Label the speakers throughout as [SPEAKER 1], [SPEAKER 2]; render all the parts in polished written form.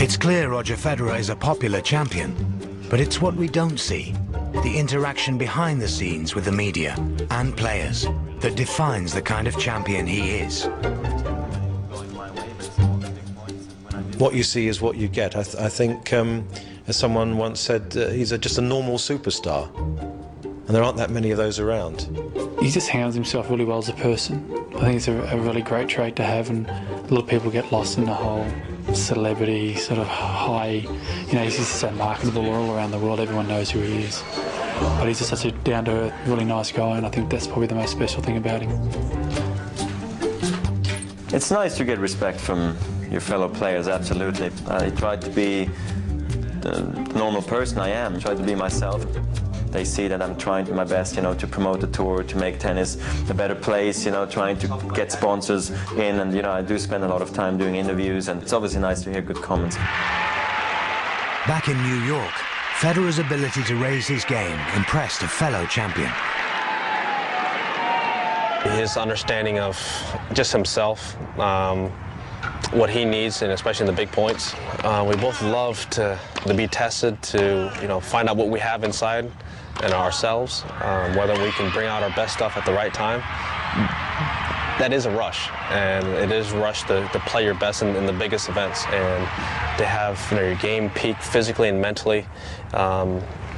[SPEAKER 1] It's clear Roger Federer is a popular champion, but it's what we don't see, the interaction behind the scenes with the media and players, that defines the kind of champion he is.
[SPEAKER 2] What you see is what you get. I think, as someone once said, he's just a normal superstar, and there aren't that many of those around.
[SPEAKER 3] He just handles himself really well as a person. I think it's a really great trait to have, and a lot of people get lost in the whole celebrity sort of high, you know, he's just so marketable all around the world, everyone knows who he is. But he's just such a down-to-earth, really nice guy, and I think that's probably the most special thing about him.
[SPEAKER 4] It's nice to get respect from your fellow players, absolutely. I try to be the normal person I am, try to be myself. They see that I'm trying my best, you know, to promote the tour, to make tennis a better place, you know, trying to get sponsors in, and, you know, I do spend a lot of time doing interviews, and it's obviously nice to hear good comments.
[SPEAKER 1] Back in New York, Federer's ability to raise his game impressed a fellow champion.
[SPEAKER 5] His understanding of just himself, what he needs, and especially in the big points. We both love to be tested, to, you know, find out what we have inside and ourselves, whether we can bring out our best stuff at the right time. That is a rush, and it is a rush to play your best in the biggest events, and to have, you know, your game peak physically and mentally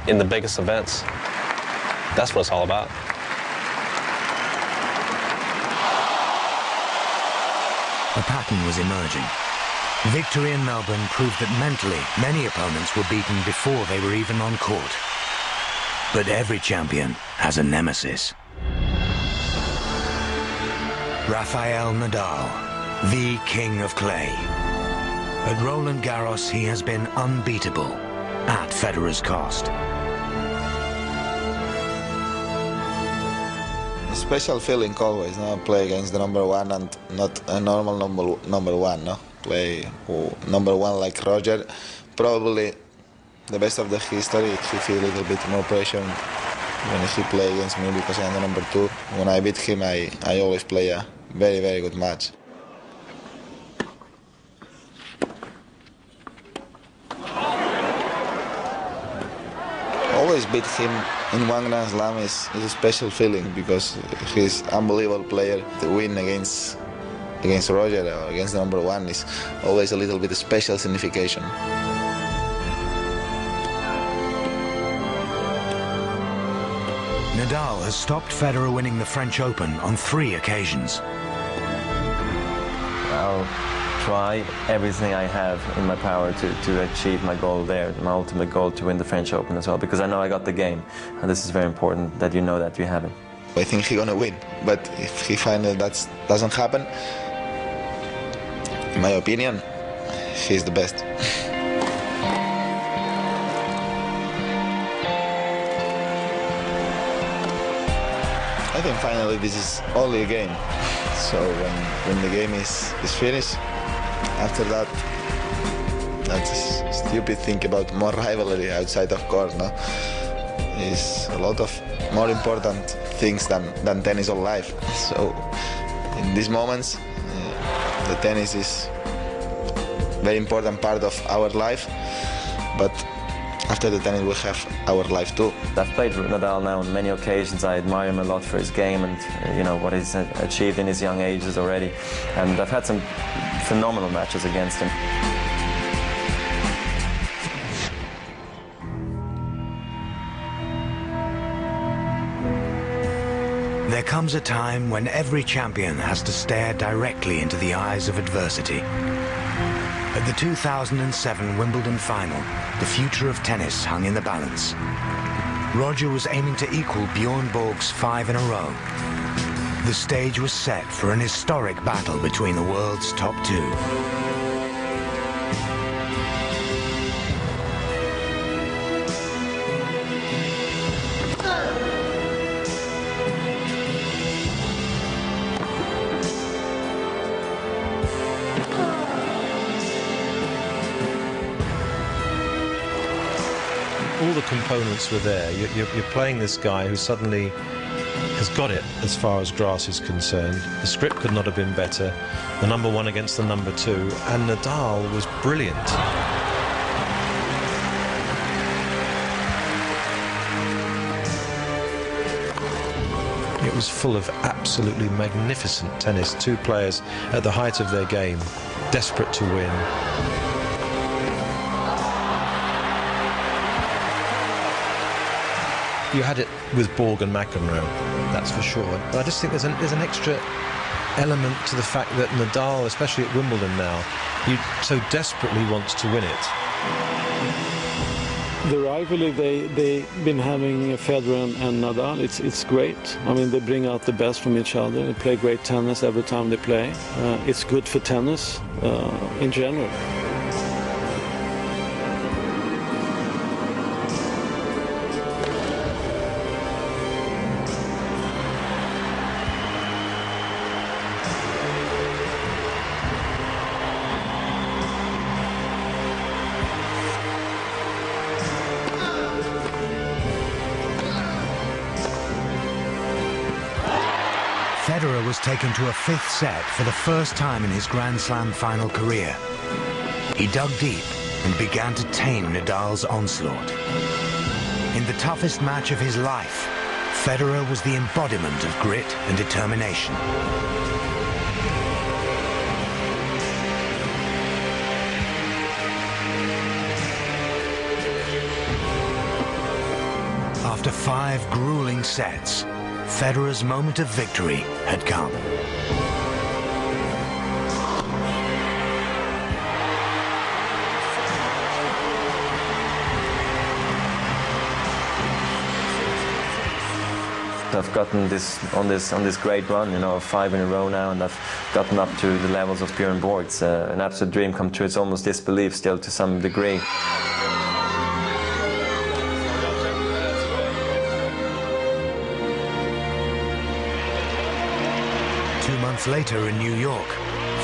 [SPEAKER 5] in the biggest events. That's what it's all about.
[SPEAKER 1] A pattern was emerging. Victory in Melbourne proved that mentally, many opponents were beaten before they were even on court. But every champion has a nemesis. Rafael Nadal, the king of clay. At Roland Garros, he has been unbeatable, at Federer's cost.
[SPEAKER 6] A special feeling always, no? Play against the number one and not a normal number one, no? Play number one like Roger, probably the best of the history. He feel a little bit more pressure when he play against me because I'm the number two. When I beat him, I always play a very, very good match. Always beat him in one Grand Slam is a special feeling because he's an unbelievable player. To win against Roger or against the number one is always a little bit of special signification.
[SPEAKER 1] Nadal has stopped Federer winning the French Open on 3 occasions.
[SPEAKER 4] I'll try everything I have in my power to achieve my goal there, my ultimate goal, to win the French Open as well, because I know I got the game, and this is very important that you know that you have it.
[SPEAKER 6] I think he's gonna win, but if he finds that doesn't happen, in my opinion, he's the best. I think finally this is only a game. So when the game is finished, after that, that's a stupid thing about more rivalry outside of court, no? It's a lot of more important things than tennis or life. So in these moments, the tennis is a very important part of our life, but after the tennis we have our life too.
[SPEAKER 4] I've played Nadal now on many occasions. I admire him a lot for his game and you know what he's achieved in his young ages already. And I've had some phenomenal matches against him.
[SPEAKER 1] There comes a time when every champion has to stare directly into the eyes of adversity. At the 2007 Wimbledon final, the future of tennis hung in the balance. Roger was aiming to equal Bjorn Borg's 5 in a row. The stage was set for an historic battle between the world's top 2.
[SPEAKER 2] All the components were there. You're playing this guy who suddenly has got it as far as grass is concerned. The script could not have been better. The number one against the number two, and Nadal was brilliant. was full of absolutely magnificent tennis. Two players at the height of their game, desperate to win. You had it with Borg and McEnroe, that's for sure. But I just think there's an extra element to the fact that Nadal, especially at Wimbledon now, he so desperately wants to win it.
[SPEAKER 7] The rivalry they've been having, Federer and Nadal, it's great. I mean, they bring out the best from each other. They play great tennis every time they play. It's good for tennis in general.
[SPEAKER 1] Federer was taken to a fifth set for the first time in his Grand Slam final career. He dug deep and began to tame Nadal's onslaught. In the toughest match of his life, Federer was the embodiment of grit and determination. After 5 grueling sets, Federer's moment of victory had come.
[SPEAKER 4] I've gotten this on this great run, 5 in a row now, and I've gotten up to the levels of Björn Borg. It's an absolute dream come true. It's almost disbelief still to some degree.
[SPEAKER 1] 2 months later in New York,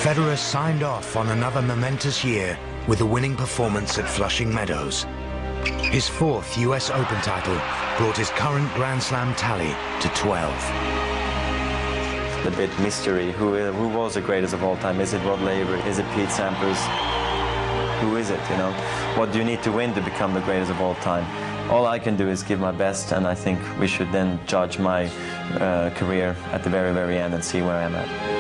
[SPEAKER 1] Federer signed off on another momentous year with a winning performance at Flushing Meadows. His 4th US Open title brought his current Grand Slam tally to 12.
[SPEAKER 4] The bit mystery, who was the greatest of all time? Is it Rod Laver? Is it Pete Sampras? Who is it, What do you need to win to become the greatest of all time? All I can do is give my best, and I think we should then judge my career at the very, very end and see where I'm at.